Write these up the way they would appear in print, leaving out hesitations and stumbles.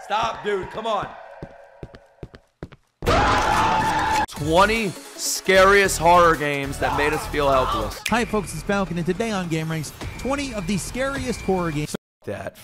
Stop, dude. Come on. 20 scariest horror games that made us feel helpless. Hi, folks. It's Falcon, and today on Game Ranks, 20 of the scariest horror games. That.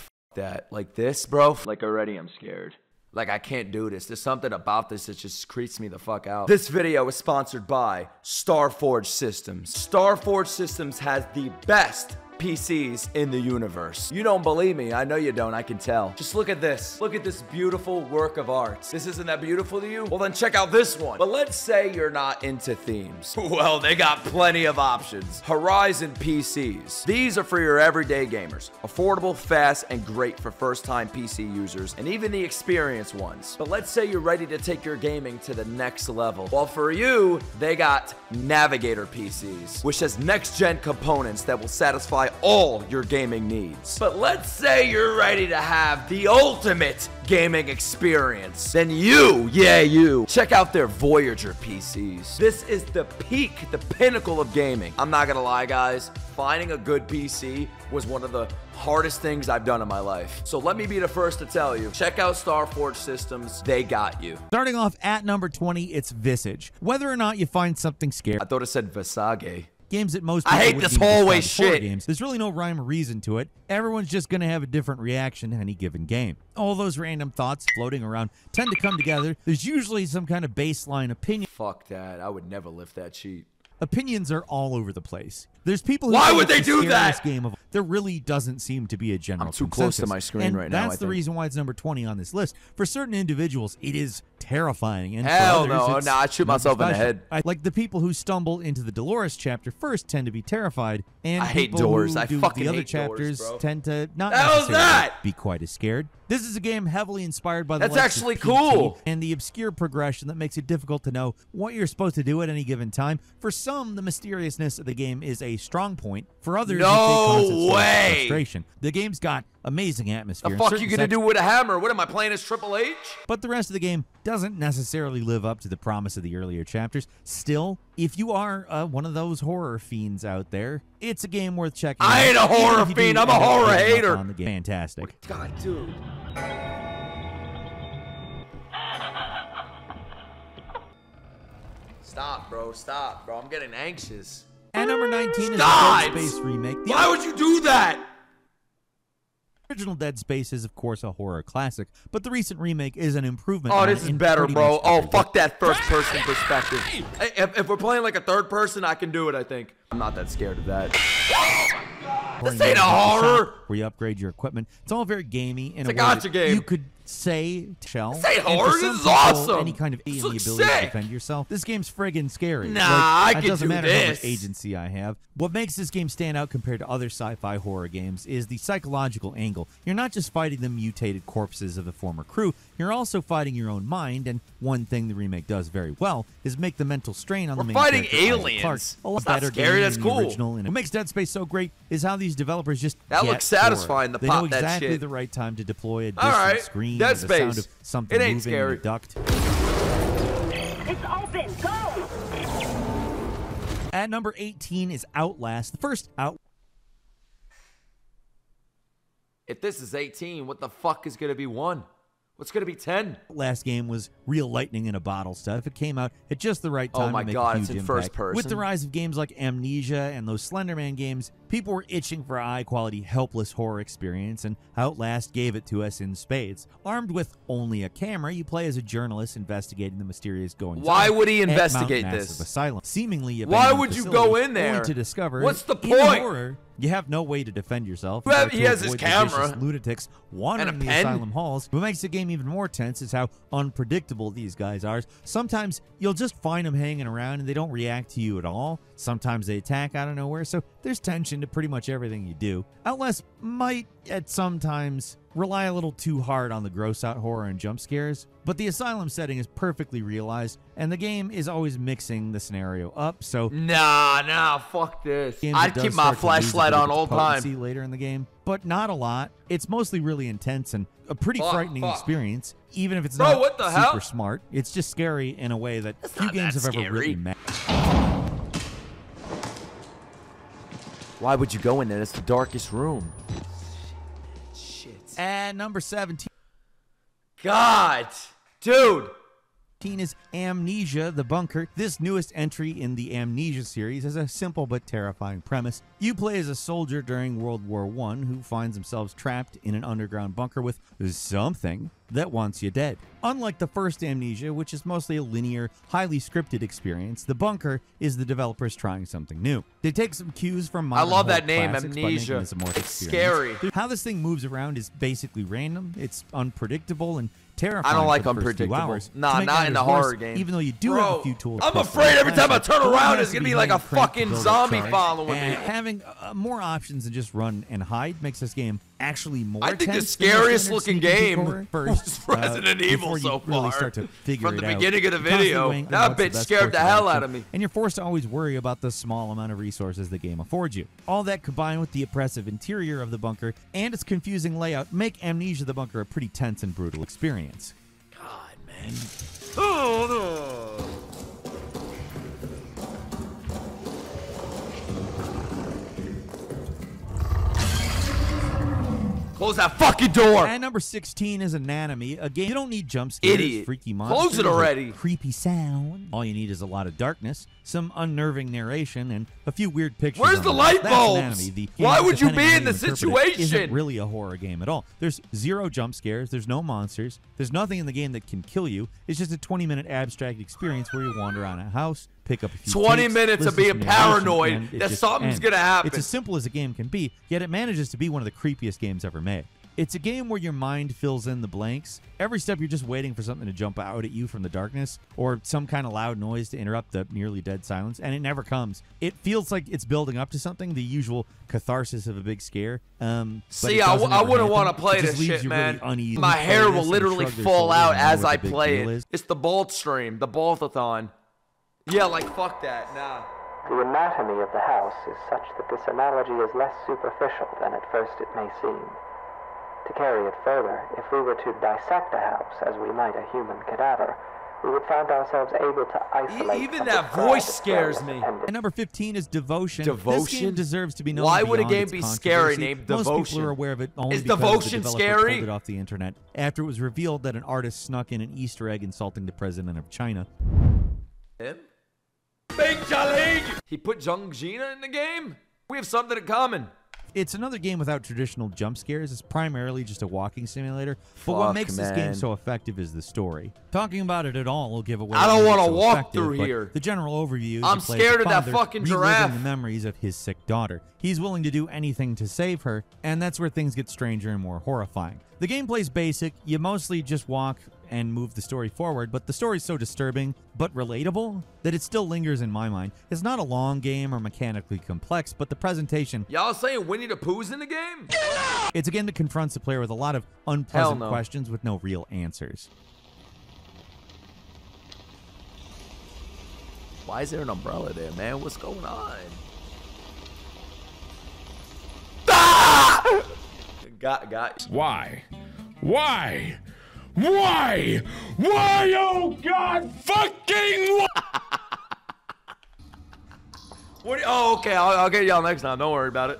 Like this, bro. Like already I'm scared. Like I can't do this. There's something about this that just creeps me the fuck out. This video is sponsored by Starforge Systems. Starforge Systems has the best PCs in the universe. You don't believe me. I know you don't. I can tell. Just look at this. Look at this beautiful work of art. This isn't that beautiful to you? Well, then check out this one. But let's say you're not into themes. Well, they got plenty of options. Horizon PCs. These are for your everyday gamers. Affordable, fast, and great for first-time PC users, and even the experienced ones. But let's say you're ready to take your gaming to the next level. Well, for you, they got Navigator PCs, which has next-gen components that will satisfy all your gaming needs. But let's say you're ready to have the ultimate gaming experience. Then you check out their Voyager PCs. This is the peak, the pinnacle of gaming. I'm not gonna lie, guys. Finding a good PC was one of the hardest things I've done in my life. So let me be the first to tell you, check out Starforge Systems. They got you. Starting off at number 20, it's Visage. Whether or not you find something scary. I thought it said Visage. Games that most I people hate would this deem as hallway horror shit. Games. There's really no rhyme or reason to it. Everyone's just going to have a different reaction to any given game. All those random thoughts floating around tend to come together. There's usually some kind of baseline opinion. Fuck that. I would never lift that sheet. Opinions are all over the place. There's people who Why think would they it's the do that? scariest game of there really doesn't seem to be a general I'm too consensus. close to my screen and right now, that's I the think. reason why it's number 20 on this list. For certain individuals, it is terrifying. And Hell for others, no. it's Nah, I'd shoot nothing myself in the special. head. Like the people who stumble into the Dolores chapter first tend to be terrified, and I hate people doors. who I do fucking the other hate doors, chapters bro. tend to not How's necessarily that? be quite as scared. This is a game heavily inspired by the That's likes of actually PT cool. and the obscure progression that makes it difficult to know what you're supposed to do at any given time. For some, the mysteriousness of the game is a strong point. For others, No it's a constant source of way. frustration. The game's got amazing atmosphere. The in fuck certain you gonna do with a hammer? What am I playing as Triple H? but the rest of the game doesn't necessarily live up to the promise of the earlier chapters. Still, if you are one of those horror fiends out there, it's a game worth checking out. I ain't a horror Even if you do fiend, I'm a end up horror giving up hater. on the game. Fantastic. God, dude. Stop, bro. Stop, bro. I'm getting anxious. At number 19 is God! the Dead Space remake. The Why would you do that? original Dead Space is, of course, a horror classic, but the recent remake is an improvement. Oh, on this it is in better, pretty bro. much Oh, every fuck that first-person perspective. If we're playing like a third person, I can do it, I think. I'm not that scared of that. This ain't a horror. Where you upgrade your equipment. It's all very gamey. In It's a way gotcha that game. You could say, shell. This ain't and for horror, some this is people, awesome. Any kind of This and the looks ability sick. to defend yourself. This game's friggin' scary. Nah, I I can doesn't do matter how this. much agency I have. What makes this game stand out compared to other sci-fi horror games is the psychological angle. You're not just fighting the mutated corpses of the former crew. You're also fighting your own mind, and one thing the remake does very well is make the mental strain on the We're main fighting character, Isaac aliens. Clarke, a lot It's not better scary, game that's than cool. the original. And what makes Dead Space so great is how these developers just That get looks satisfying to They pop know that exactly shit. the right time to deploy a distant Alright, screen, Dead or the sound Space. of something It ain't moving in scary. a duct. It's open. Go. At number 18 is Outlast. The first Outlast. If this is 18, what the fuck is gonna be 1? What's gonna be 10? Last game was real lightning in a bottle stuff. It came out at just the right time Oh my to make God, a it's huge in impact. first person. With the rise of games like Amnesia and those Slenderman games, people were itching for a high-quality, helpless horror experience, and Outlast gave it to us in spades. Armed with only a camera, you play as a journalist investigating the mysterious goings-on. Why would he at Mount investigate Massive this? Asylum. Seemingly Why abandoned would you facility, go in there? only to discover What's the in point? horror, you have no way to defend yourself. Well, You he got to has his avoid the camera. vicious lunatics wandering And a the pen. asylum halls. What makes the game even more tense is how unpredictable these guys are. Sometimes you'll just find them hanging around and they don't react to you at all. Sometimes they attack out of nowhere, so there's tension to pretty much everything you do. Outlast might, at some times, rely a little too hard on the gross-out horror and jump scares, but the asylum setting is perfectly realized, and the game is always mixing the scenario up, so Nah, fuck this. game I'd that keep does my start to lose a flashlight bit of on its all potency time. later in the game, but not a lot. It's mostly really intense and a pretty frightening experience, even if it's Bro, not what the super hell? smart. It's just scary in a way that few not games that have ever really scary. met. Why would you go in there? It's the darkest room. At number 17. God. Dude. Is Amnesia, the Bunker. This newest entry in the Amnesia series has a simple but terrifying premise. You play as a soldier during World War I who finds themselves trapped in an underground bunker with something that wants you dead. Unlike the first Amnesia, which is mostly a linear, highly scripted experience, the Bunker is the developers trying something new. They take some cues from modern I love that horror name, classics by Amnesia. making this a more It's experience. scary. How this thing moves around is basically random. It's unpredictable and terrifying. I don't like for the first few unpredictable. hours. Nah, To make not in the matters worse, horror game. Even though you do Bro, have a few tools. I'm to afraid every time I turn the game around, has it's to gonna be be like a hand cranked to fucking build a zombie charge. following me. And having more options than just run and hide makes this game actually more I think the tense than scariest standard looking sneak and peek game horror. First, was Resident Evil before you so really far. start to figure From the it out, beginning of the you're constantly video, weighing that what's the bitch best scared course the of hell action, out of me. and you're forced to always worry about the small amount of resources the game affords you. All that combined with the oppressive interior of the bunker and its confusing layout make Amnesia the Bunker a pretty tense and brutal experience. God, man. Oh, no. Close that fucking door. And number 16 is Anatomy, a game you don't need jump scares, Idiot. freaky monsters, Close it already. or creepy sound. All you need is a lot of darkness, some unnerving narration, and a few weird pictures. Where's on the wall. light That's bulbs? Anatomy. The Why game, would you depending be on in how the you interpret it, isn't situation? really a horror game at all. There's zero jump scares, there's no monsters, there's nothing in the game that can kill you. It's just a 20-minute abstract experience where you wander around a house, pick up a few 20 tapes, minutes of listen to being narration, paranoid and it that just something's ends. gonna happen. It's as simple as a game can be, yet it manages to be one of the creepiest games ever made. It's a game where your mind fills in the blanks. Every step you're just waiting for something to jump out at you from the darkness or some kind of loud noise to interrupt the nearly dead silence, and it never comes. It feels like it's building up to something, the usual catharsis of a big scare. See, I wouldn't want to play this shit, man. My hair will literally fall out as I play it. It's the Bolt stream, the Boltathon. Yeah, like, fuck that, nah. The anatomy of the house is such that this analogy is less superficial than at first it may seem. To carry it further, if we were to dissect a house as we might a human cadaver, we would find ourselves able to isolate. Even that voice scares me. And number 15 is Devotion. Devotion? This game deserves to be known. Why would a beyond game its be scary controversy. named Most Devotion? people are aware of it only Is because Devotion the developer scary? pulled it off the internet after it was revealed that an artist snuck in an Easter egg insulting the president of China. Him? Big Jolly! He put Jung Gina in the game? We have something in common. It's another game without traditional jump scares. It's primarily just a walking simulator. But what Fuck, makes this game man. so effective is the story. Talking about it at all will give away. I don't want wanna to walk through here. The general overview is I'm you play scared as a of that father fucking reliving giraffe. the memories of his sick daughter. He's willing to do anything to save her, and that's where things get stranger and more horrifying. The gameplay's basic. You mostly just walk and move the story forward, but the story's so disturbing but relatable that it still lingers in my mind. It's not a long game or mechanically complex, but the presentation. Y'all saying Winnie the Pooh's in the game? It's a game that confronts the player with a lot of unpleasant questions with no real answers. Why is there an umbrella there, man? What's going on? Ah! Got. Why? Why? Why? Why, oh God fucking What? Oh, okay. I'll get y'all next time. Don't worry about it.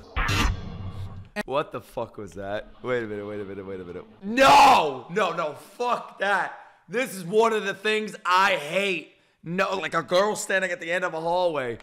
What the fuck was that? Wait a minute. No, fuck that. This is one of the things I hate. No, like a girl standing at the end of a hallway.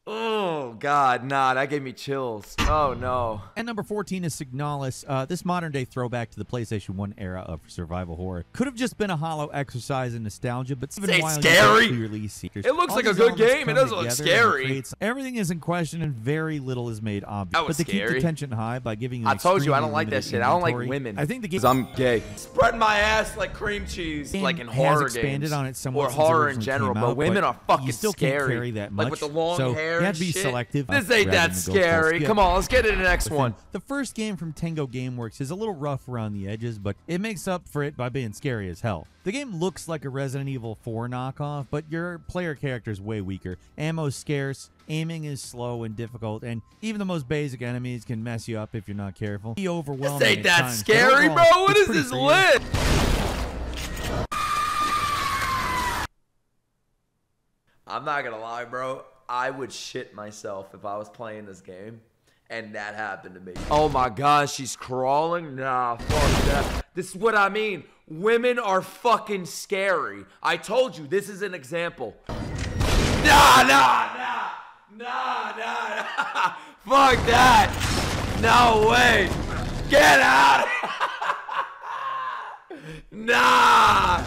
Oh, God, nah, that gave me chills. Oh, no. And number 14 is Signalis. This modern-day throwback to the PlayStation 1 era of survival horror. Could have just been a hollow exercise in nostalgia, but even Say while scary. Clearly seekers. It looks All like a these good elements game. It come doesn't look together and scary. creates- Everything is in question and very little is made obvious. That was but they keep scary. the tension high by giving you I told you, I extremely don't like that limited shit. I don't like inventory. women. I think the game... Because I'm gay. Spreading my ass like cream cheese, game like in has horror expanded games. on it somewhat Or since it horror in originally general, came but out, women are fucking you still scary. can't carry that much. Like with the long so hair you have and to be shit. selective. This rather ain't that than go full scary. skip. Come on, let's get into the next one. The first game from Tango Gameworks is a little rough around the edges, but it makes up for it by being scary as hell. The game looks like a Resident Evil 4 knockoff, but your player character is way weaker. Ammo's scarce, aiming is slow and difficult, and even the most basic enemies can mess you up if you're not careful. Be overwhelming. This ain't at that times, but scary, bro. overall, What it's is pretty this creative. lit? I'm not gonna lie, bro. I would shit myself if I was playing this game And that happened to me. Oh my God, she's crawling? Nah, fuck that. This is what I mean. Women are fucking scary. I told you, this is an example. Nah. Fuck that. No way. Get out. Nah.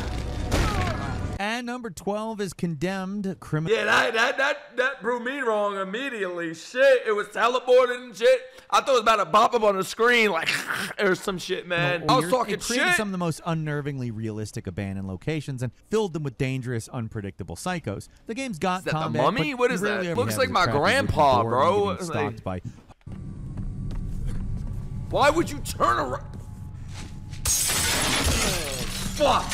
And number 12 is Condemned Criminal. Yeah, that proved me wrong immediately. Shit, it was teleported and shit. I thought it was about to pop up on the screen like or some shit, man. I was talking it created shit. some of the most unnervingly realistic abandoned locations and filled them with dangerous, unpredictable psychos. The game's got Is that combat, the Mummy? but What is you rarely that? ever Looks have like the my crappy looking grandpa, door bro. and getting stalked by. Why would you turn around? Fuck.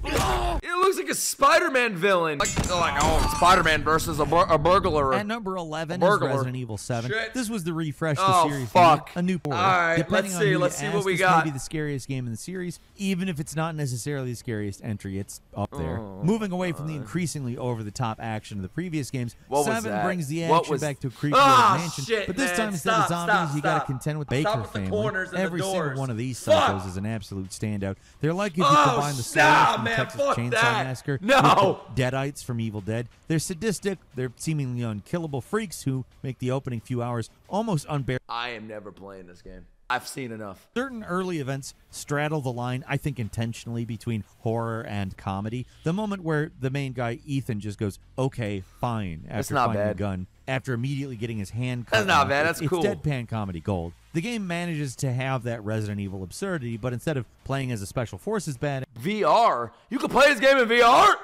It looks like a Spider-Man villain. Like oh, Spider-Man versus a burglar. At number 11 is Resident Evil 7. Shit. This was the refresh Oh, the series fuck. needed, a new port. All right, Depending let's on see. who Let's you see what ask, we this got. may be the scariest game in the series, even if it's not necessarily the scariest entry. It's up there. Moving away from the increasingly over-the-top action of the previous games, What was 7 that? brings the What action was- back to a creepy Ah, old mansion. shit, but this man. time instead of Stop, zombies, stop, you got to stop. contend with Stop Baker with the family. corners and the Every single doors. one of these Fuck. psychos is an absolute standout. They're like if you Oh, combine the stop, Slayer from man, Texas fuck Chainsaw that. Massacre No. with the Deadites from Evil Dead. They're sadistic, they're seemingly unkillable freaks who make the opening few hours almost unbearable. I am never playing this game. I've seen enough. Certain early events straddle the line, I think intentionally, between horror and comedy. The moment where the main guy, Ethan, just goes, okay, fine, after not finding bad. a gun, after immediately getting his hand cut That's not off. bad, that's cool. It's deadpan comedy gold. The game manages to have that Resident Evil absurdity, but instead of playing as a Special Forces bad, VR? You can play this game in VR?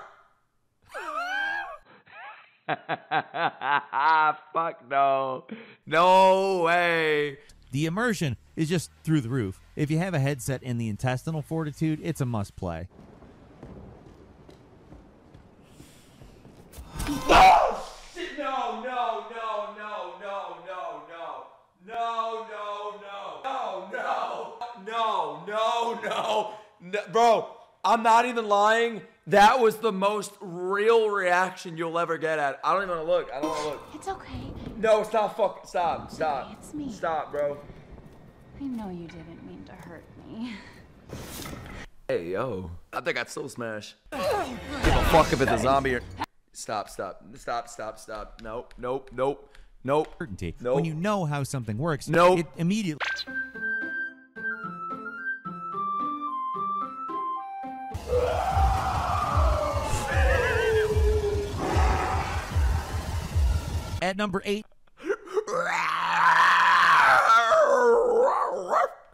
Fuck no. No way. the immersion is just through the roof. If you have a headset in the intestinal fortitude, it's a must play. Oh, shit, no, no, no, no, no, no, no, no, no, no, no, no, no, no, bro, I'm not even lying. That was the most real reaction you'll ever get at. I don't even want to look. I don't want to look. It's okay. No, stop fucking, stop, stop. It's me. Stop, bro. I know you didn't mean to hurt me. Hey, yo. I think I'd still smash. Give a fuck if it's a zombie or... Stop, stop, stop, stop, stop. Nope, nope, nope, nope. Certainty. Nope. When you know how something works, Nope. it immediately... At number 8,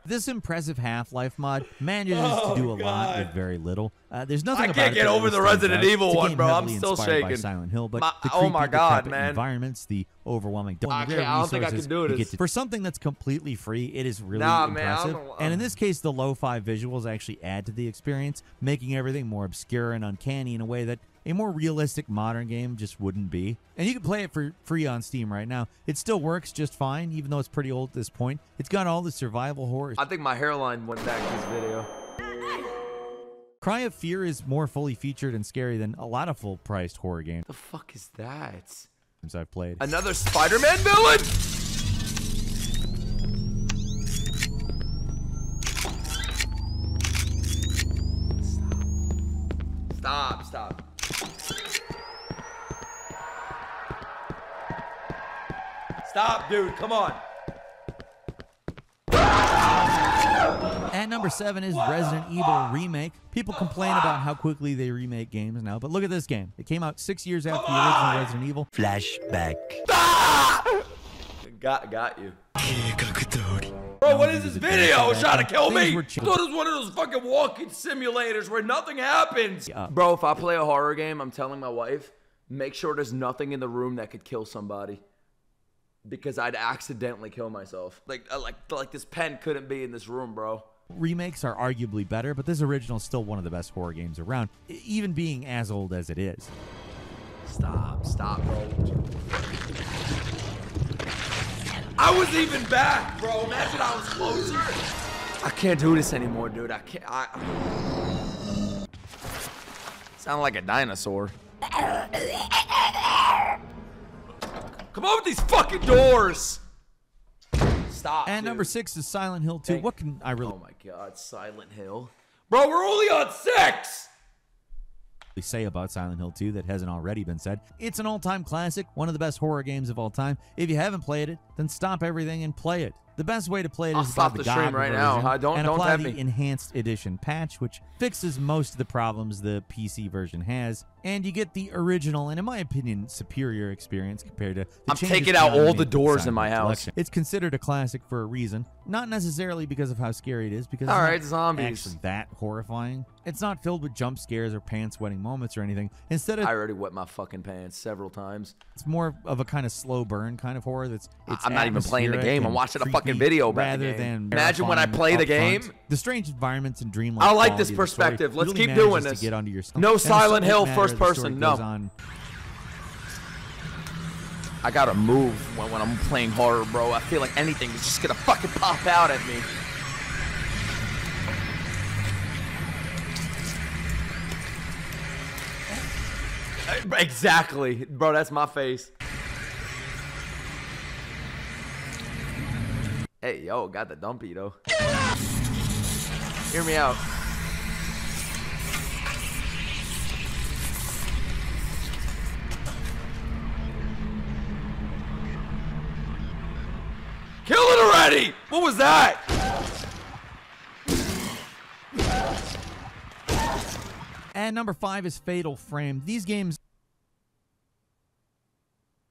this impressive Half-Life mod manages to do a lot with very little. There's nothing I about can't it get that over the really stands Resident out. Evil It's a one, game bro. I'm heavily still inspired by shaking. Silent Hill, but the Oh creepy, my God, decrepit man. environments, the overwhelming I rare don't think I resources can do you this. get to- for something that's completely free, it is really Nah, man, I impressive. don't- And in this case, the lo-fi visuals actually add to the experience, making everything more obscure and uncanny in a way that a more realistic modern game just wouldn't be. And you can play it for free on Steam right now. It still works just fine, even though it's pretty old at this point. It's got all the survival horror. I think my hairline went back to this video. Cry of Fear is more fully featured and scary than a lot of full-priced horror games The fuck is that? I've played. Another Spider-Man villain? Stop, stop. Stop, dude, come on. At number 7 is Resident Evil Remake. People complain about how quickly they remake games now, but look at this game. It came out 6 years after the original Resident Evil. Flashback. Got you. Bro, what is this video? It's trying to kill me. I thought it was one of those fucking walking simulators where nothing happens. Yeah. Bro, if I play a horror game, I'm telling my wife, make sure there's nothing in the room that could kill somebody. Because I'd accidentally kill myself. Like this pen couldn't be in this room, bro. Remakes are arguably better, but this original is still one of the best horror games around, even being as old as it is. Stop, bro. I was even back, bro. Imagine I was closer. I can't do this anymore, dude. I can't. Sound like a dinosaur. Come on with these fucking doors. Stop. And dude. number 6 is Silent Hill 2. What can I really Oh my God, Silent Hill. Bro, we're only on 6. say about Silent Hill 2 that hasn't already been said? It's an all-time classic, one of the best horror games of all time. If you haven't played it, then stop everything and play it. The best way to play it I'll is stop by the the stream GOG right version now. Don't apply have the me. Enhanced Edition patch, which fixes most of the problems the PC version has, and you get the original and, in my opinion, superior experience compared to the I'm changes taking out Konami all made the to doors in Silent my Hill house. Collection. It's considered a classic for a reason, not necessarily because of how scary it is, because All it's right, not zombies. actually that horrifying. It's not filled with jump scares or pants-wetting moments or anything. Instead of I already wet my fucking pants several times. it's more of a kind of slow burn kind of horror. I'm not even playing the atmospheric game. I'm and watching a fucking creepy video about the rather game. than Imagine when I terrifying play the up front. game. The strange environments and dreamlike I like this quality of the story perspective. Let's really keep manages doing to this. get under your skin. No And the Silent subject Hill matter first of the story person, goes no. on. I gotta move when I'm playing horror, bro. I feel like anything is just gonna fucking pop out at me. Exactly. Bro, that's my face. Hey, yo, got the dumpy, though. Hear me out. Kill it already! What was that? And number 5 is Fatal Frame. These games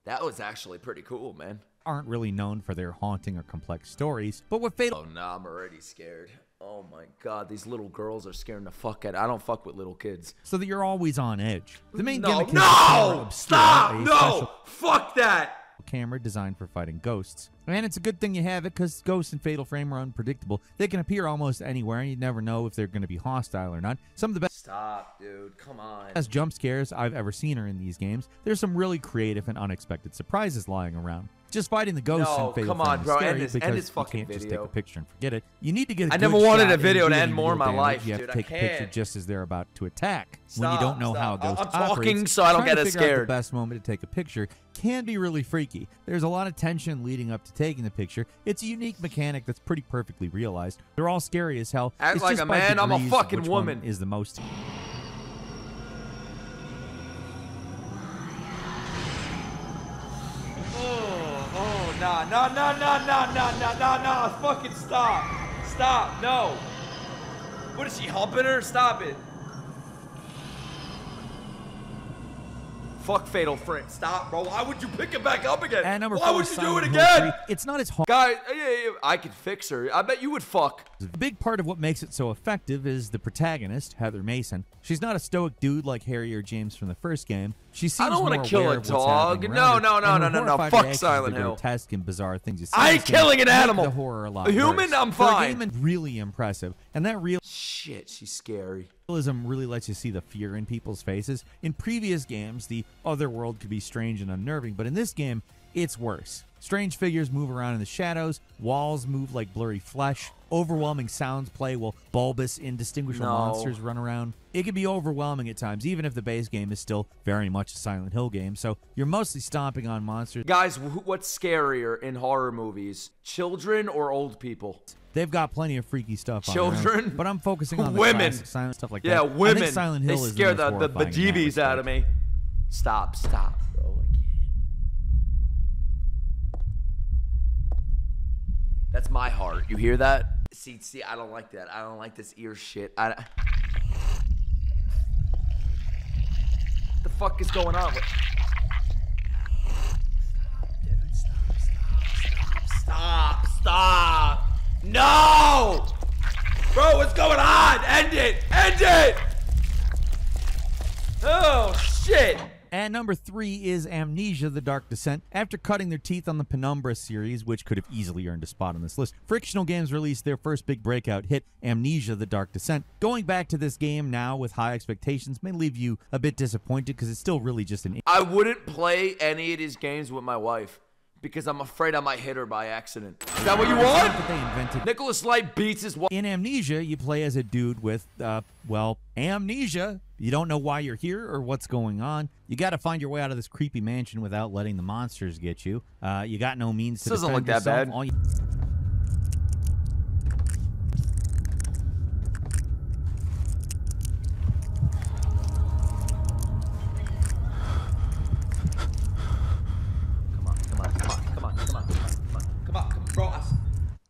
That was actually pretty cool, man. aren't really known for their haunting or complex stories, but what Fatal Oh, nah, I'm already scared. Oh my God, these little girls are scaring the fuck out. I don't fuck with little kids. so that you're always on edge. The main No, gimmick is the camera no! obscura, Stop! a No! special Fuck that! camera designed for fighting ghosts. And it's a good thing you have it because ghosts in Fatal Frame are unpredictable. They can appear almost anywhere and you never know if they're going to be hostile or not. Some of the Stop, dude. Come on. best jump scares I've ever seen are in these games. There's some really creative and unexpected surprises lying around. Just fighting the ghosts No, in Fatal come Frame on, is bro. scary End this because fucking you can't just take video. a picture and forget it. You need to get a I good never wanted shot a and video do to any end more in real my damage. life, You have dude. to I take a picture can't. just as they're about to attack. When you don't know how a ghost I'm operates, talking so I don't trying get to as figure out scared. the best moment to take a picture can be really freaky. There's a lot of tension leading up to taking the picture. It's a unique mechanic that's pretty perfectly realized. They're all scary as hell. Act It's like just a by man, I'm a degrees of fucking which one woman. is the most. Oh, nah. Fucking stop. Stop. No. What is she humping her? Stop it. Fuck Fatal Frame. Stop, bro. Why would you pick it back up again? And number Why 4 would is you do Silent it Hill again? 3. It's not as hard. Guys, yeah, I could fix her. I bet you would fuck. A big part of what makes it so effective is the protagonist, Heather Mason. She's not a stoic dude like Harry or James from the first game. She seems I don't want wanna to kill a dog. No. Fuck Silent Hill. Grotesque and bizarre things you see. I in ain't this game killing an make animal. The horror a lot A human, worse. I'm For a fine. game, it's really impressive, and that Shit, she's scary. realism really lets you see the fear in people's faces. In previous games, the other world could be strange and unnerving, but in this game, it's worse. Strange figures move around in the shadows, walls move like blurry flesh, overwhelming sounds play while bulbous, indistinguishable No. monsters run around. It can be overwhelming at times, even if the base game is still very much a Silent Hill game, so you're mostly stomping on monsters. Guys, what's scarier in horror movies? Children or old people? They've got plenty of freaky stuff on Children? their own, but I'm focusing on the Women. classic Silent stuff like Yeah, that. I women. think Silent Hill they is scare the, the most horrifying in that bejeebies out of respect. me. Stop, bro. I can't. That's my heart. You hear that? See, I don't like that. I don't like this ear shit. What the fuck is going on? Stop. No! Bro, what's going on? End it! End it! Oh, shit! And number 3 is Amnesia: The Dark Descent. After cutting their teeth on the Penumbra series, which could have easily earned a spot on this list, Frictional Games released their first big breakout hit, Amnesia: The Dark Descent. Going back to this game now with high expectations may leave you a bit disappointed because it's still really just an I wouldn't play any of these games with my wife. because I'm afraid I might hit her by accident. Is that what you want? That they invented. Nicholas Light beats his wife. In Amnesia, you play as a dude with, well, amnesia. You don't know why you're here or what's going on. You got to find your way out of this creepy mansion without letting the monsters get you. You got no means to Doesn't defend look that yourself. bad. All you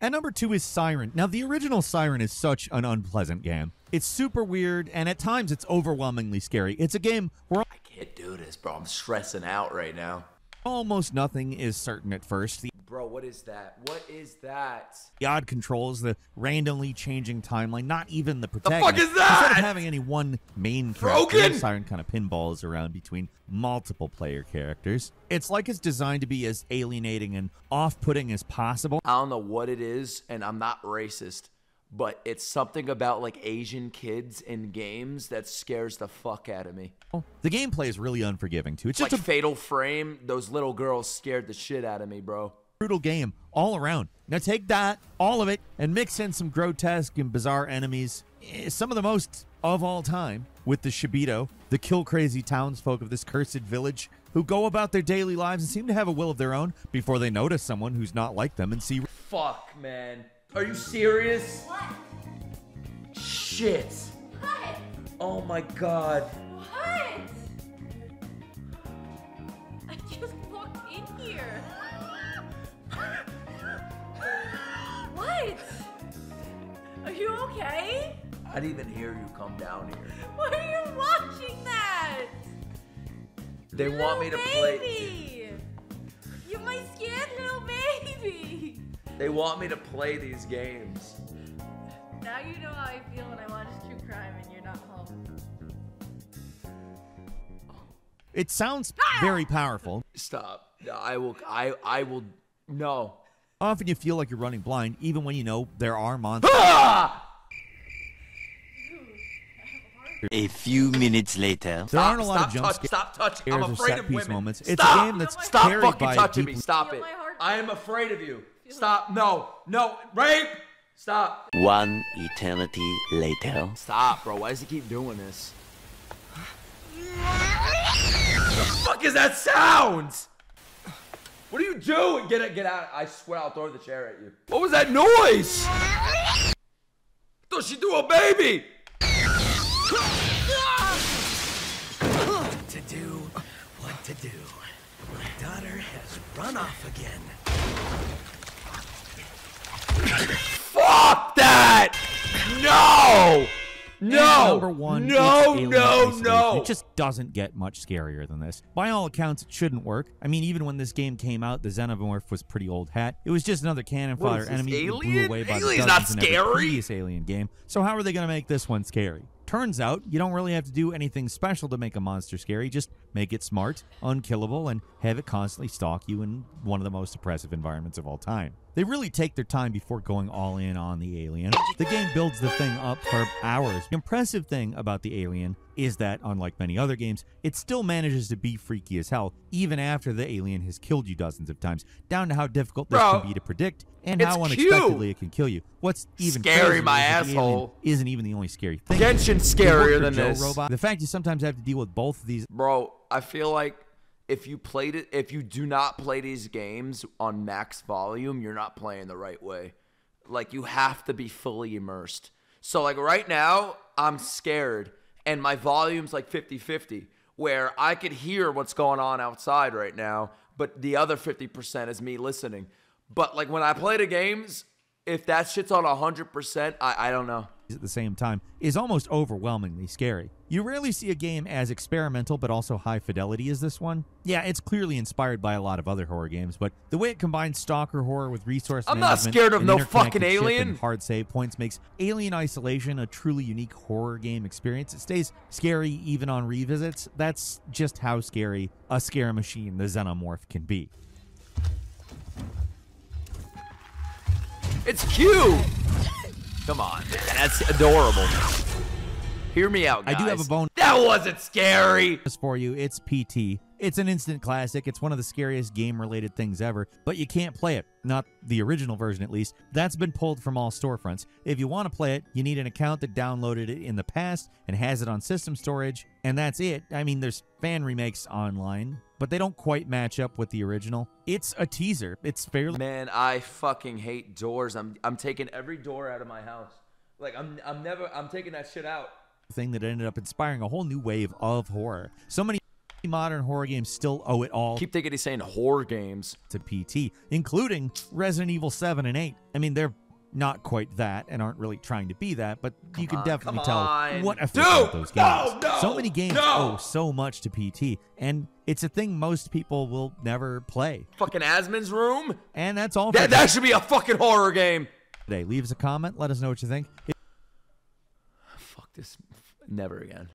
And number 2 is Siren. Now, the original Siren is such an unpleasant game. It's super weird, and at times it's overwhelmingly scary. It's a game where I can't do this, bro. I'm stressing out right now. almost nothing is certain at first. Bro, what is that? What is that? The odd controls, the randomly changing timeline, not even the protagonist. fuck is that? Instead of having any one main character, Broken? Siren kind of pinballs around between multiple player characters. It's like it's designed to be as alienating and off-putting as possible. I don't know what it is, and I'm not racist, but it's something about like Asian kids in games that scares the fuck out of me. The gameplay is really unforgiving, too. It's just Like a Fatal Frame, those little girls scared the shit out of me, bro. brutal game all around. Now take that, all of it, and mix in some grotesque and bizarre enemies, some of the most of all time, with the Shibito, the kill-crazy townsfolk of this cursed village, who go about their daily lives and seem to have a will of their own before they notice someone who's not like them and see... Fuck, man. Are you serious? What? Shit. What? Oh my god. What? I just walked in here. What? Are you okay? I didn't even hear you come down here. Why are you watching that? They Your want me to little play. baby. You're my scared little baby. They want me to play these games. Now you know how I feel when I watch true crime and you're not home. It sounds very powerful. Stop. I will. No. Often you feel like you're running blind, even when you know there are monsters. Ah! A few minutes later. There aren't a lot of jump Stop touching. I'm scares or afraid of set-piece women. moments. It's Stop! a game that's Stop carried fucking by touching me. deeply- Stop Feel it. my heart. I am afraid of you. Stop. No. No. Rape. Stop. One eternity later. Stop, bro. Why does he keep doing this? What the fuck is that sound? What are you doing? Get out. I swear I'll throw the chair at you. What was that noise? I thought she threw a baby. What to do? My daughter has run off again. Fuck that! No! No! And number 1, no, it's Alien no, Isolation. no! It just doesn't get much scarier than this. By all accounts, it shouldn't work. I mean, even when this game came out, the Xenomorph was pretty old hat. It was just another cannon What fodder is this, enemy that blew Alien? away by the Alien's dozens not in every scary. previous Alien game. So how are they going to make this one scary? Turns out, you don't really have to do anything special to make a monster scary. Just make it smart, unkillable, and have it constantly stalk you in one of the most oppressive environments of all time. They really take their time before going all in on the alien. The game builds the thing up for hours. The impressive thing about the alien is that, unlike many other games, it still manages to be freaky as hell, even after the alien has killed you dozens of times, down to how difficult this Bro, can be to predict and it's how cute. unexpectedly it can kill you. What's even Scary, crazier my is that the alien asshole. isn't even the only scary thing. Genshin's The scarier worker than Joe this. Robot, the fact you sometimes have to deal with both of these Bro, I feel like if you do not play these games on max volume, you're not playing the right way. Like, you have to be fully immersed. So, like, right now, I'm scared, and my volume's like 50-50, where I could hear what's going on outside right now, but the other 50% is me listening. But, like, when I play the games, if that shit's on 100%, I don't know. at the same time is almost overwhelmingly scary. You rarely see a game as experimental but also high fidelity as this one. Yeah, it's clearly inspired by a lot of other horror games, but the way it combines stalker horror with resource I'm not management scared of and no interconnected fucking ship alien. and hard save points makes Alien Isolation a truly unique horror game experience. It stays scary even on revisits. That's just how scary a scare machine the Xenomorph can be. It's cute. Come on, man. That's adorable. Hear me out, guys. I do have a bone That wasn't scary. for you. It's PT. It's an instant classic. It's one of the scariest game-related things ever, but you can't play it. Not the original version, at least. That's been pulled from all storefronts. If you want to play it, you need an account that downloaded it in the past and has it on system storage, and that's it. I mean, there's fan remakes online, but they don't quite match up with the original. It's a teaser. It's fairly... Man, I fucking hate doors. I'm taking every door out of my house. Like, I'm taking that shit out. Thing that ended up inspiring a whole new wave of horror. So many modern horror games still owe it all. Keep thinking he's saying horror games. To PT, including Resident Evil 7 and 8. I mean, they're not quite that and aren't really trying to be that, but you can definitely tell what affected those games. So many games owe so much to PT, and it's a thing most people will never play. Fucking Asmon's Room? And that's all for that should be a fucking horror game. Today, leave us a comment. Let us know what you think. Fuck this. Never again.